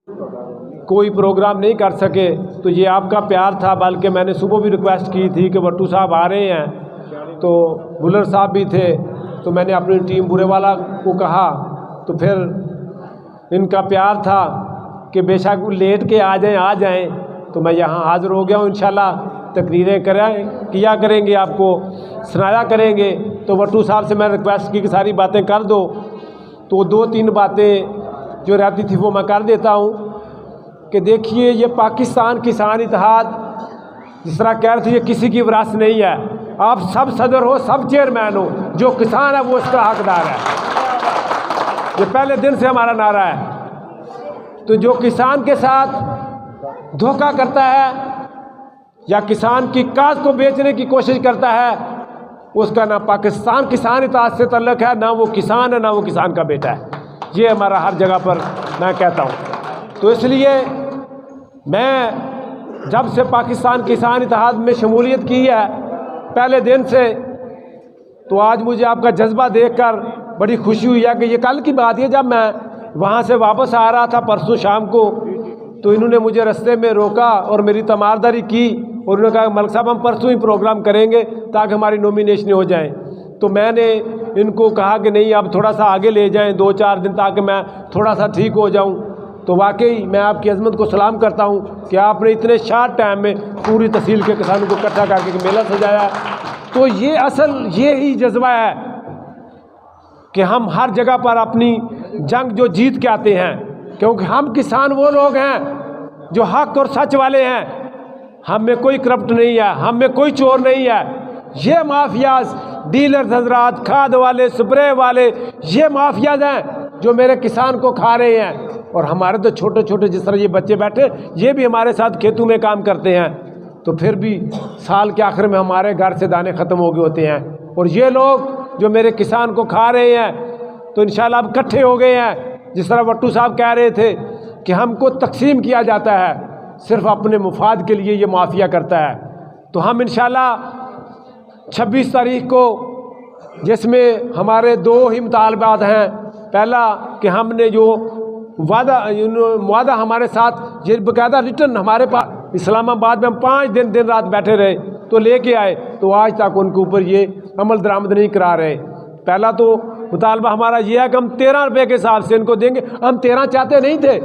कोई प्रोग्राम नहीं कर सके, तो ये आपका प्यार था। बल्कि मैंने सुबह भी रिक्वेस्ट की थी कि भट्टू साहब आ रहे हैं, तो बुलर साहब भी थे, तो मैंने अपनी टीम बुरेवाला को कहा, तो फिर इनका प्यार था कि बेशक लेट के आ जाएं, तो मैं यहाँ हाज़िर हो गया हूँ। इंशाल्लाह तकरीरें किया करेंगे, आपको सुनाया करेंगे। तो भट्टू साहब से मैं रिक्वेस्ट की कि सारी बातें कर दो, तो 2-3 बातें जो रहती थी वो मैं कर देता हूँ। कि देखिए, ये पाकिस्तान किसान इत्तेहाद जिस तरह कह रहे थे, ये किसी की विरासत नहीं है। आप सब सदर हो, सब चेयरमैन हो, जो किसान है वो इसका हकदार है। ये पहले दिन से हमारा नारा है। तो जो किसान के साथ धोखा करता है या किसान की काश्त को बेचने की कोशिश करता है, उसका ना पाकिस्तान किसान इत्तेहाद से ताल्लुक़ है, ना वो किसान है, ना वो किसान का बेटा है। ये हमारा हर जगह पर मैं कहता हूँ। तो इसलिए मैं जब से पाकिस्तान किसान इत्तेहाद में शमूलियत की है पहले दिन से, तो आज मुझे आपका जज्बा देखकर बड़ी खुशी हुई है। कि ये कल की बात है, जब मैं वहाँ से वापस आ रहा था परसों शाम को, तो इन्होंने मुझे रास्ते में रोका और मेरी तमारदारी की, और उन्होंने कहा मलिक साहब हम परसों ही प्रोग्राम करेंगे ताकि हमारी नॉमिनेशन हो जाए। तो मैंने इनको कहा कि नहीं, अब थोड़ा सा आगे ले जाएं 2-4 दिन, ताकि मैं थोड़ा सा ठीक हो जाऊं। तो वाकई मैं आपकी अज़मत को सलाम करता हूं कि आपने इतने शार्ट टाइम में पूरी तहसील के किसानों को इकट्ठा करके मेला सजाया। तो ये असल ये ही जज्बा है कि हम हर जगह पर अपनी जंग जो जीत के आते हैं, क्योंकि हम किसान वो लोग हैं जो हक और सच वाले हैं। हम में कोई करप्ट नहीं है, हम में कोई चोर नहीं है। ये माफियाज, डीलर हजरात, खाद वाले, स्प्रे वाले, ये माफियाज हैं जो मेरे किसान को खा रहे हैं। और हमारे तो छोटे छोटे जिस तरह ये बच्चे बैठे, ये भी हमारे साथ खेतों में काम करते हैं, तो फिर भी साल के आखिर में हमारे घर से दाने ख़त्म हो गए होते हैं। और ये लोग जो मेरे किसान को खा रहे हैं, तो इंशाल्लाह अब इकट्ठे हो गए हैं। जिस तरह भट्टू साहब कह रहे थे कि हमको तकसीम किया जाता है, सिर्फ अपने मुफाद के लिए ये माफिया करता है। तो हम इंशाल्लाह 26 तारीख को, जिसमें हमारे 2 ही मुतालबात हैं। पहला कि हमने जो वादा हमारे साथ, ये बाकायदा रिटर्न हमारे पास इस्लामाबाद में हम 5 दिन दिन रात बैठे रहे, तो लेके आए, तो आज तक उनके ऊपर ये अमल दरामद नहीं करा रहे। पहला तो मुतालबा हमारा ये है कि हम 13 रुपये के हिसाब से इनको देंगे। हम 13 चाहते नहीं थे,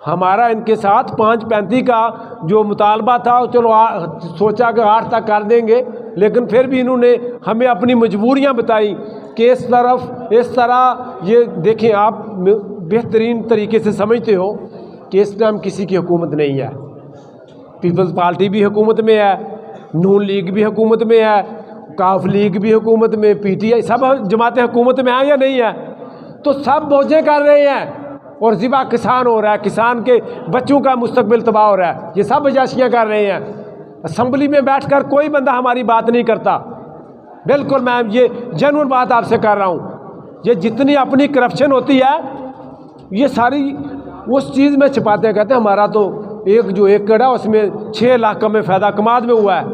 हमारा इनके साथ 5.35 का जो मुतालबा था, चलो सोचा कि 8 तक कर देंगे, लेकिन फिर भी इन्होंने हमें अपनी मजबूरियां बताई कि इस तरह ये देखें, आप बेहतरीन तरीके से समझते हो कि इस टाइम किसी की हुकूमत नहीं है। पीपल्स पार्टी भी हुकूमत में है, नून लीग भी हुकूमत में है, काफ लीग भी हुकूमत में, PTI, सब जमातें हुकूमत में हैं या नहीं है। तो सब मौजें कर रहे हैं और ज़िबा किसान हो रहा है, किसान के बच्चों का मुस्तकबिल तबाह हो रहा है। ये सब अयाशियाँ कर रहे हैं। असम्बली में बैठकर कोई बंदा हमारी बात नहीं करता। बिल्कुल मैं ये जेन्युइन बात आपसे कर रहा हूँ। ये जितनी अपनी करप्शन होती है, ये सारी उस चीज़ में छिपाते हैं। कहते हैं हमारा तो एक एकड़ है उसमें 6 लाख का में फ़ायदा कमाद में हुआ है,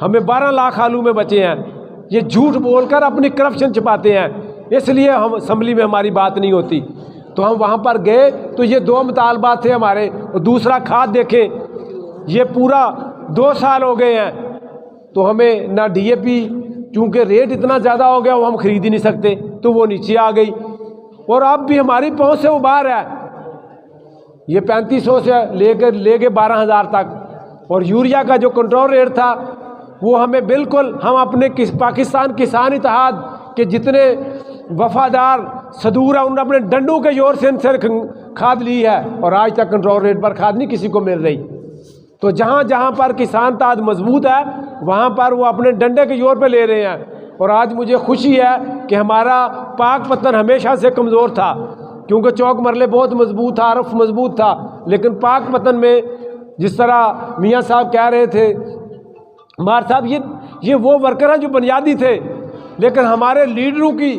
हमें 12 लाख आलू में बचे हैं। ये झूठ बोलकर अपनी करप्शन छिपाते हैं, इसलिए हम असम्बली में हमारी बात नहीं होती। तो हम वहाँ पर गए तो ये 2 मुतालबात थे हमारे। और दूसरा, खाद देखें, ये पूरा 2 साल हो गए हैं, तो हमें ना DAP, चूँकि रेट इतना ज़्यादा हो गया वो हम ख़रीद ही नहीं सकते, तो वो नीचे आ गई। और अब भी हमारी पहुँच से वो बाहर है। ये 3500 से लेके 12,000 तक। और यूरिया का जो कंट्रोल रेट था वो हमें बिल्कुल, हम अपने पाकिस्तान किसान इत्तेहाद के जितने वफादार सदूर है, उन्होंने अपने डंडों के जोर से इनसे खाद ली है, और आज तक कंट्रोल रेट पर खाद नहीं किसी को मिल रही। तो जहाँ जहाँ पर किसान इत्तेहाद मजबूत है, वहाँ पर वो अपने डंडे के जोर पे ले रहे हैं। और आज मुझे खुशी है कि हमारा पाक पतन हमेशा से कमज़ोर था, क्योंकि चौक मरले बहुत मजबूत था, अरफ मजबूत था, लेकिन पाक पतन में जिस तरह मियाँ साहब कह रहे थे, मार साहब, ये वो वर्कर हैं जो बुनियादी थे, लेकिन हमारे लीडरों की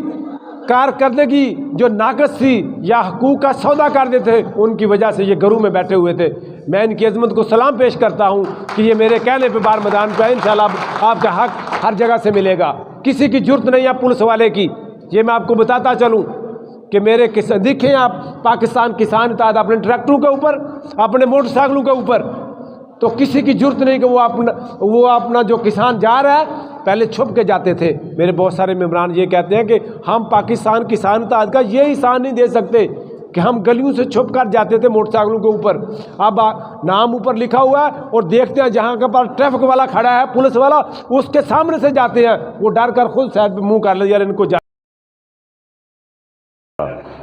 कारकर्दगी जो नाकस थी या हकूक़ का सौदा कर देते थे, उनकी वजह से ये घरों में बैठे हुए थे। मैं इनकी अज़मत को सलाम पेश करता हूँ कि ये मेरे कहने पे बार मैदान पे इंशाल्लाह आपका हक हर जगह से मिलेगा। किसी की जुर्त नहीं है पुलिस वाले की, ये मैं आपको बताता चलूँ। कि मेरे किसान देखें आप, पाकिस्तान किसान इत्तेहाद अपने ट्रैक्टरों के ऊपर, अपने मोटरसाइकिलों के ऊपर, तो किसी की जरूरत नहीं कि वो अपना जो किसान जा रहा है पहले छुप के जाते थे। मेरे बहुत सारे मेम्बरान ये कहते हैं कि हम पाकिस्तान किसान इत्तेहाद का ये हिसान नहीं दे सकते कि हम गलियों से छुप कर जाते थे मोटरसाइकिलों के ऊपर। अब नाम ऊपर लिखा हुआ है और देखते हैं जहाँ के पास ट्रैफिक वाला खड़ा है, पुलिस वाला, उसके सामने से जाते हैं, वो डर कर खुद साइड पे मुँह कर ले, यार इनको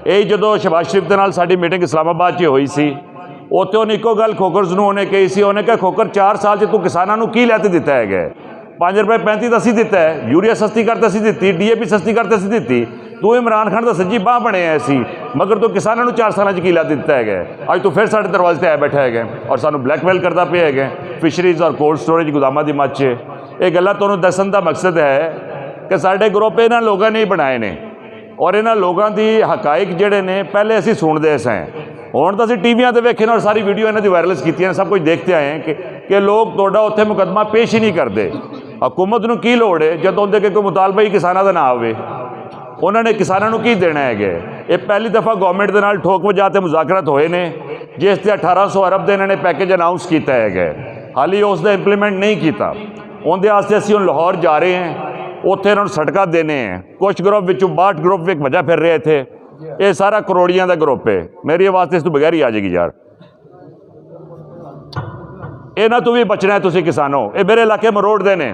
ਇਹ ਜਦੋਂ ਸ਼ਹਿਬਾਜ਼ ਸ਼ਰੀਫ ਦੇ ਨਾਲ ਸਾਡੀ ਮੀਟਿੰਗ ਇਸਲਾਮਾਬਾਦ 'ਚ ਹੋਈ ਸੀ, ਉੱਥੇ ਉਹਨੇ ਇੱਕੋ ਗੱਲ ਖੋਖਰਜ਼ ਨੂੰ ਉਹਨੇ ਕਹੀ ਸੀ, ਉਹਨੇ ਕਿਹਾ ਖੋਖਰ 4 ਸਾਲ 'ਚ ਤੂੰ ਕਿਸਾਨਾਂ ਨੂੰ ਕੀ ਲੈ ਕੇ ਦਿੱਤਾ ਹੈਗਾ? 5 ਰੁਪਏ 35 ਤਾਂ ਅਸੀਂ ਦਿੱਤਾ ਹੈ, ਯੂਰੀਆ ਸਸਤੀ ਕਰਤਾ ਅਸੀਂ ਦਿੱਤੀ, DAP ਸਸਤੀ ਕਰਤਾ ਅਸੀਂ ਦਿੱਤੀ, ਤੂੰ ਇਮਰਾਨ ਖਾਨ ਦਾ ਸੱਜੀ ਬਾਂਹ ਬਣਿਆ ਸੀ, ਮਗਰ ਤੂੰ ਕਿਸਾਨਾਂ ਨੂੰ 4 ਸਾਲਾਂ 'ਚ ਕੀ ਲੈ ਦਿੱਤਾ ਹੈਗਾ? ਅੱਜ ਤੂੰ ਫਿਰ ਸਾਡੇ ਦਰਵਾਜ਼ੇ 'ਤੇ ਆਇਆ ਬੈਠਾ ਹੈਗਾ ਔਰ ਸਾਨੂੰ ਬਲੈਕਮੇਲ ਕਰਦਾ ਪਿਆ ਹੈਗਾ ਫਿਸ਼ਰੀਜ਼ ਔਰ ਕੋਲਡ ਸਟੋਰੇਜ ਗੋਦਾਮਾਂ ਦੀ ਮੱਝ 'ਚ। ਇਹ ਗੱਲਾਂ ਤੁਹਾਨੂੰ ਦੱਸਣ ਦਾ ਮਕਸਦ ਹੈ ਕਿ ਸਾਡੇ ਗਰੁੱਪ ਇਹਨਾਂ ਲੋਕਾਂ ਨੇ ਹੀ ਬਣਾਏ ਨੇ ਔਰ ਇਹਨਾਂ ਲੋਕਾਂ ਦੀ ਹਕਾਇਕ ਜਿਹੜੇ ਨੇ ਪਹਿਲੇ ਅਸੀਂ ਸੁਣਦੇ ਸਾਂ, ਹੁਣ ਤਾਂ ਅਸੀਂ ਟੀਵੀਆਂ 'ਤੇ ਵੇਖੇ ਨੇ ਔਰ ਸਾਰੀ ਵੀਡੀਓ ਇਹਨਾਂ ਦੀ ਵਾਇਰਲਸ ਕੀਤੀਆਂ, ਸਭ ਕੁਝ ਦੇਖਦੇ ਆਏ ਹਾਂ ਕਿ ਲੋਕ ਤੁਹਾਡਾ ਉੱਥੇ ਮੁਕੱਦਮਾ ਪੇਸ਼ ਹੀ ਨਹੀਂ ਕਰਦੇ। ਹਕੂਮਤ ਨੂੰ ਕੀ ਲੋੜ ਹੈ ਜਦੋਂ ਉਹਦੇ ਕਿ ਕੋਈ ਮੁਤਾਲਬਾ ਹੀ ਕਿਸਾਨਾਂ ਦਾ ਨਾ ਆਵੇ? ਉਹਨਾਂ ਨੇ ਕਿਸਾਨਾਂ ਨੂੰ ਕੀ ਦੇਣਾ ਹੈਗਾ? ਇਹ ਪਹਿਲੀ ਦਫਾ ਗੌਰਮੈਂਟ ਦੇ ਨਾਲ ਠੋਕ ਵਜਾ ਤੇ ਮੁਜ਼ਾਕਰਾਤ ਹੋਏ ਨੇ, ਜਿਸ ਤੇ 1800 ਅਰਬ ਦੇ ਇਹਨਾਂ ਨੇ ਪੈਕੇਜ ਅਨਾਊਂਸ ਕੀਤਾ ਹੈਗਾ, ਹਾਲੀ ਉਸ ਦਾ ਇੰਪਲੀਮੈਂਟ ਨਹੀਂ ਕੀਤਾ। ਉਹਦੇ ਵਾਸਤੇ ਅਸੀਂ ਹੁਣ ਲਾਹੌਰ ਜਾ ਰਹੇ ਹਾਂ, ਉੱਥੇ ਇਹਨਾਂ ਨੂੰ ਸਟਕਾ ਦੇਣੇ ਹੈ। ਕੁਛ ਗਰੁੱਪ ਵਿੱਚੋਂ 62 ਗਰੁੱਪ ਵਿੱਚ ਵਜਾ ਫਿਰ ਰਹੇ ਇੱਥੇ, ਇਹ ਸਾਰਾ ਕਰੋੜੀਆਂ ਦਾ ਗਰੁੱਪ ਹੈ। ਮੇਰੀ ਆਵਾਜ਼ ਤੇ ਇਸ ਤੋਂ ਬਗੈਰ ਹੀ ਆ ਜਾਏਗੀ ਯਾਰ। ਇਹਨਾਂ ਤੋਂ ਵੀ ਬਚਣਾ ਹੈ ਤੁਸੀਂ ਕਿਸਾਨੋ। ਇਹ ਮੇਰੇ ਇਲਾਕੇ ਮਰੋੜ ਦੇ ਨੇ,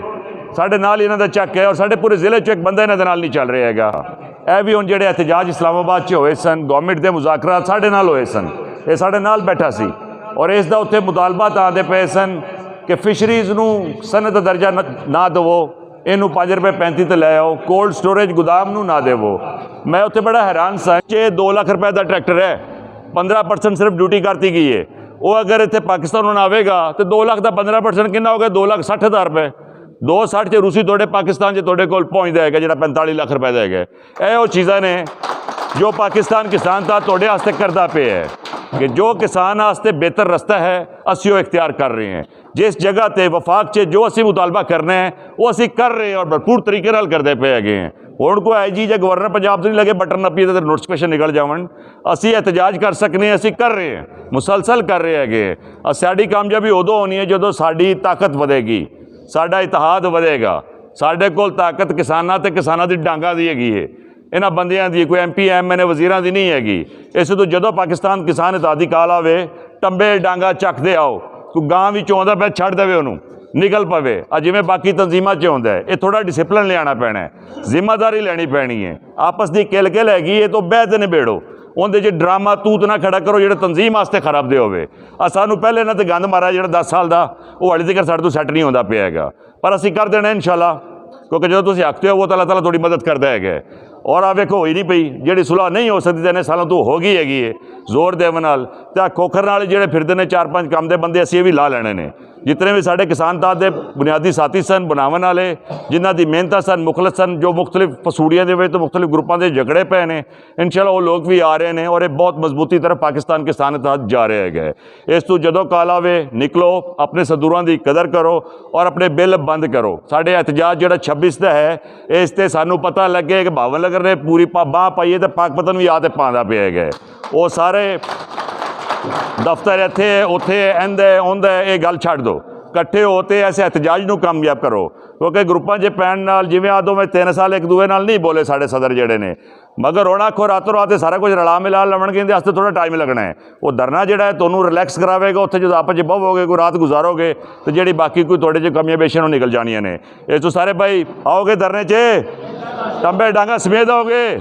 ਸਾਡੇ ਨਾਲ ਹੀ ਇਹਨਾਂ ਦਾ ਚੱਕ ਹੈ ਔਰ ਸਾਡੇ ਪੂਰੇ ਜ਼ਿਲ੍ਹੇ 'ਚ ਇੱਕ ਬੰਦਾ ਇਹਨਾਂ ਦੇ ਨਾਲ ਨਹੀਂ ਚੱਲ ਰਿਹਾ ਹੈਗਾ। ਇਹ ਵੀ ਹੁਣ ਜਿਹੜੇ ਇਹਤਜਾਜ ਇਸਲਾਮਾਬਾਦ 'ਚ ਹੋਏ ਸਨ, ਗੌਰਮੈਂਟ ਦੇ ਮੁਜ਼ਾਕਰਾਤ ਸਾਡੇ ਨਾਲ ਹੋਏ ਸਨ, ਇਹ ਸਾਡੇ ਨਾਲ ਬੈਠਾ ਸੀ ਔਰ ਇਸ ਦਾ ਉੱਥੇ ਮੁਤਾਲਬਾਤ ਆਉਂਦੇ ਪਏ ਸਨ ਕਿ ਫਿਸ਼ਰੀਜ਼ ਨੂੰ ਸਨਅਤ ਦਾ ਦਰਜਾ ਨਾ ਦੇਵੋ, ਇਹਨੂੰ 5 ਰੁਪਏ 35 ਤੇ ਲੈ ਆਓ, ਕੋਲਡ ਸਟੋਰੇਜ ਗੋਦਾਮ ਨੂੰ ਨਾ ਦੇਵੋ। ਮੈਂ ਉੱਥੇ ਬੜਾ ਹੈਰਾਨ ਸਾਂ ਕਿ 2 ਲੱਖ ਰੁਪਏ ਦਾ ਟਰੈਕਟਰ ਹੈ, 15% ਸਿਰਫ ਡਿਊਟੀ ਕਰਤੀ ਗਈ ਹੈ। ਉਹ ਅਗਰ ਇੱਥੇ ਪਾਕਿਸਤਾਨ ਨੂੰ ਆਵੇਗਾ ਤਾਂ 2 ਲੱਖ ਦਾ 15% ਕਿੰਨਾ ਹੋ ਗਿਆ? 2,60,000 ਰੁਪਏ। 260 'ਚ ਰੂਸੀ ਤੁਹਾਡੇ ਪਾਕਿਸਤਾਨ 'ਚ ਤੁਹਾਡੇ ਕੋਲ ਪਹੁੰਚਦਾ ਹੈਗਾ ਜਿਹੜਾ 45 ਲੱਖ ਰੁਪਏ ਦਾ ਹੈਗਾ। ਇਹ ਉਹ ਚੀਜ਼ਾਂ ਨੇ ਜੋ ਪਾਕਿਸਤਾਨ ਕਿਸਾਨ ਤਾਂ ਤੁਹਾਡੇ ਵਾਸਤੇ ਕਰਦਾ ਪਿਆ ਹੈ ਕਿ ਜੋ ਕਿਸਾਨ ਵਾਸਤੇ ਬਿਹਤਰ ਰਸਤਾ ਹੈ ਅਸੀਂ ਉਹ ਇਖਤਿਆਰ ਕਰ ਰਹੇ ਹਾਂ। ਜਿਸ ਜਗ੍ਹਾ 'ਤੇ ਵਫਾਕ 'ਚ ਜੋ ਅਸੀਂ ਮੁਤਾਲਬਾ ਕਰਨਾ ਹੈ ਉਹ ਅਸੀਂ ਕਰ ਰਹੇ ਹਾਂ ਔਰ ਭਰਪੂਰ ਤਰੀਕੇ ਨਾਲ ਕਰਦੇ ਪਏ ਹੈਗੇ ਹਾਂ। ਹੁਣ ਕੋਈ IG ਜਾਂ ਗਵਰਨਰ ਪੰਜਾਬ ਤੋਂ ਨਹੀਂ ਲੱਗੇ ਬਟਨ ਨੱਪੀਏ ਤੇ ਨੋਟੀਫਿਕੇਸ਼ਨ ਨਿਕਲ ਜਾਵਣ। ਅਸੀਂ ਇਹਤਜਾਜ ਕਰ ਸਕਨੇ ਹਾਂ, ਅਸੀਂ ਕਰ ਰਹੇ ਹਾਂ, ਮੁਸਲਸਲ ਕਰ ਰਹੇ ਹੈਗੇ। ਸਾਡੀ ਕਾਮਯਾਬੀ ਉਦੋਂ ਹੋਣੀ ਹੈ ਜਦੋਂ ਸਾਡੀ ਤਾਕਤ ਵਧੇਗੀ, ਸਾਡਾ ਇਤਿਹਾਦ ਵਧੇਗਾ। ਸਾਡੇ ਕੋਲ ਤਾਕਤ ਕਿਸਾਨਾਂ ਤੇ ਕਿਸਾਨਾਂ ਦੀ ਡਾਂਗਾਂ ਦੀ ਹੈਗੀ ਹੈ, ਇਹਨਾਂ ਬੰਦਿਆਂ ਦੀ, ਕੋਈ MP MNA ਵਜ਼ੀਰਾਂ ਦੀ ਨਹੀਂ ਹੈਗੀ। ਇਸ ਤੋਂ ਜਦੋਂ ਪਾਕਿਸਤਾਨ ਕਿਸਾਨ ਇਤਿਹਾਦੀ ਕਾਲ ਆਵੇ, ਟੰਬੇ ਡਾਂਗਾ ਚੱਕਦੇ ਆਓ, ਕੋਈ ਗਾਂ ਵਿੱਚੋਂ ਆਉਂਦਾ ਪਿਆ ਛੱਡ ਦੇਵੇ ਉਹਨੂੰ, ਨਿਕਲ ਪਵੇ। ਆ ਜਿਵੇਂ ਬਾਕੀ ਤਨਜ਼ੀਮਾਂ 'ਚ ਆਉਂਦਾ ਹੈ, ਇਹ ਥੋੜ੍ਹਾ ਡਿਸਿਪਲਿਨ ਲਿਆਉਣਾ ਪੈਣਾ ਹੈ, ਜ਼ਿੰਮੇਦਾਰੀ ਲੈਣੀ ਪੈਣੀ ਹੈ। ਆਪਸ ਦੀ ਕਿਲ ਹੈਗੀ ਇਹ ਤੋਂ ਬਹਿ ਤੇ ਨਿਬੇੜੋ, ਉਹਦੇ 'ਚ ਡਰਾਮਾ ਤੂਤ ਨਾ ਖੜਾ ਕਰੋ ਜਿਹੜੇ ਤਨਜ਼ੀਮ ਵਾਸਤੇ ਖਰਾਬ ਦੇ ਹੋਵੇ। ਸਾਨੂੰ ਪਹਿਲੇ ਇਹਨਾਂ 'ਤੇ ਗੰਦ ਮਾਰਿਆ ਜਿਹੜਾ 10 ਸਾਲ ਦਾ, ਉਹ ਹਾਲੇ ਤੱਕ ਸਾਡੇ ਤੋਂ ਸੈੱਟ ਨਹੀਂ ਹੁੰਦਾ ਪਿਆ ਹੈਗਾ, ਪਰ ਅਸੀਂ ਕਰ ਦੇਣਾ ਇਨਸ਼ਾਅੱਲਾ, ਕਿਉਂਕਿ ਜਦੋਂ ਤੁਸੀਂ ਹੱਕਦੇ ਹੋ ਉਹ ਤਾਂ ਅੱਲਾਹ ਤਾਲਾ ਤੁਹਾਡੀ ਮਦਦ ਕਰਦਾ ਹੈਗਾ। ਔਰ ਆ ਵੇਖੋ ਹੋਈ ਨਹੀਂ ਪਈ, ਜਿਹੜੀ ਸੁਲ੍ਹਾ ਨਹੀਂ ਹੋ ਸਕਦੀ ਇੰਨੇ ਸਾਲਾਂ ਤੋਂ ਹੋ ਗਈ ਹੈਗੀ ਹੈ ਜ਼ੋਰ ਦੇਵ ਨਾਲ। ਅਤੇ ਖੋਖਰ ਨਾਲ ਜਿਹੜੇ ਫਿਰਦੇ ਨੇ 4-5 ਕੰਮ ਦੇ ਬੰਦੇ, ਅਸੀਂ ਇਹ ਵੀ ਲਾ ਲੈਣੇ ਨੇ। ਜਿਤਨੇ ਵੀ ਸਾਡੇ ਕਿਸਾਨ ਤਾਦ ਦੇ ਬੁਨਿਆਦੀ ਸਾਥੀ ਸਨ, ਬਣਾਉਣ ਵਾਲੇ, ਜਿਨ੍ਹਾਂ ਦੀ ਮਿਹਨਤਾਂ ਸਨ, ਮੁਖਲਸ ਸਨ, ਜੋ ਮੁਖਤਲਿਫ ਫਸੂੜੀਆਂ ਦੇ ਵਿੱਚ ਤੋਂ ਮੁਖਤਲਿਫ ਗਰੁੱਪਾਂ ਦੇ ਝਗੜੇ ਪਏ ਨੇ, ਇਨਸ਼ਾਅੱਲਾ ਉਹ ਲੋਕ ਵੀ ਆ ਰਹੇ ਨੇ ਔਰ ਇਹ ਬਹੁਤ ਮਜ਼ਬੂਤੀ ਤਰਫ ਪਾਕਿਸਤਾਨ ਕਿਸਾਨ ਇਤਿਹਾਦ ਜਾ ਰਹੇ ਹੈਗੇ। ਇਸ ਤੋਂ ਜਦੋਂ ਕਾਲ ਆਵੇ ਨਿਕਲੋ, ਆਪਣੇ ਸਦੂਰਾਂ ਦੀ ਕਦਰ ਕਰੋ ਔਰ ਆਪਣੇ ਬਿੱਲ ਬੰਦ ਕਰੋ। ਸਾਡੇ ਇਹਤਜਾਜ ਜਿਹੜਾ 26 ਦਾ ਹੈ, ਇਸ 'ਤੇ ਸਾਨੂੰ ਪਤਾ ਲੱਗੇ ਕਿ ਭਾਵਨ ਨਗਰ ਨੇ ਪੂਰੀ ਬਾਂਹ ਪਾਈਏ ਅਤੇ ਪਾਕਪਤਨ ਵੀ ਆ ਤੇ ਪਾਉਂਦਾ ਪਿਆ ਹੈਗਾ। ਉਹ ਸਾਰੇ ਦਫ਼ਤਰ ਇੱਥੇ ਉੱਥੇ ਇਹਦੇ ਉਹਦੇ ਇਹ ਗੱਲ ਛੱਡ ਦਿਓ, ਇਕੱਠੇ ਹੋ ਤੇ ਐਸੇ ਇਹਤਜਾਜ ਨੂੰ ਕਾਮਯਾਬ ਕਰੋ। ਕਿਉਂਕਿ ਗਰੁੱਪਾਂ 'ਚ ਪੈਣ ਨਾਲ ਜਿਵੇਂ ਆਦੋਂ ਮੈਂ 3 ਸਾਲ ਇੱਕ ਦੂਏ ਨਾਲ ਨਹੀਂ ਬੋਲੇ ਸਾਡੇ ਸਦਰ ਜਿਹੜੇ ਨੇ, ਮਗਰ ਹੁਣ ਆਖੋ ਰਾਤੋਂ ਰਾਤ ਸਾਰਾ ਕੁਝ ਰਲਾ ਮਿਲਾ ਲਵਣਗੇ, ਇਹਦੇ ਵਾਸਤੇ ਥੋੜ੍ਹਾ ਟਾਈਮ ਲੱਗਣਾ ਹੈ। ਉਹ ਧਰਨਾ ਜਿਹੜਾ ਹੈ ਤੁਹਾਨੂੰ ਰਿਲੈਕਸ ਕਰਾਵੇਗਾ, ਉੱਥੇ ਜਦੋਂ ਆਪਸ 'ਚ ਬਹੋਗੇ, ਕੋਈ ਰਾਤ ਗੁਜ਼ਾਰੋਗੇ ਤੇ ਜਿਹੜੀ ਬਾਕੀ ਕੋਈ ਤੁਹਾਡੇ 'ਚ ਕਮੀਆਂ ਪੇਸ਼ੀਆਂ ਨੂੰ ਨਿਕਲ ਜਾਣੀਆਂ ਨੇ। ਇਸ ਤੋਂ ਸਾਰੇ ਭਾਈ ਆਓਗੇ ਧਰਨੇ 'ਚ, ਟੰਬੇ ਡਾਂਗਾ ਸਮੇਤ ਆਓਗੇ।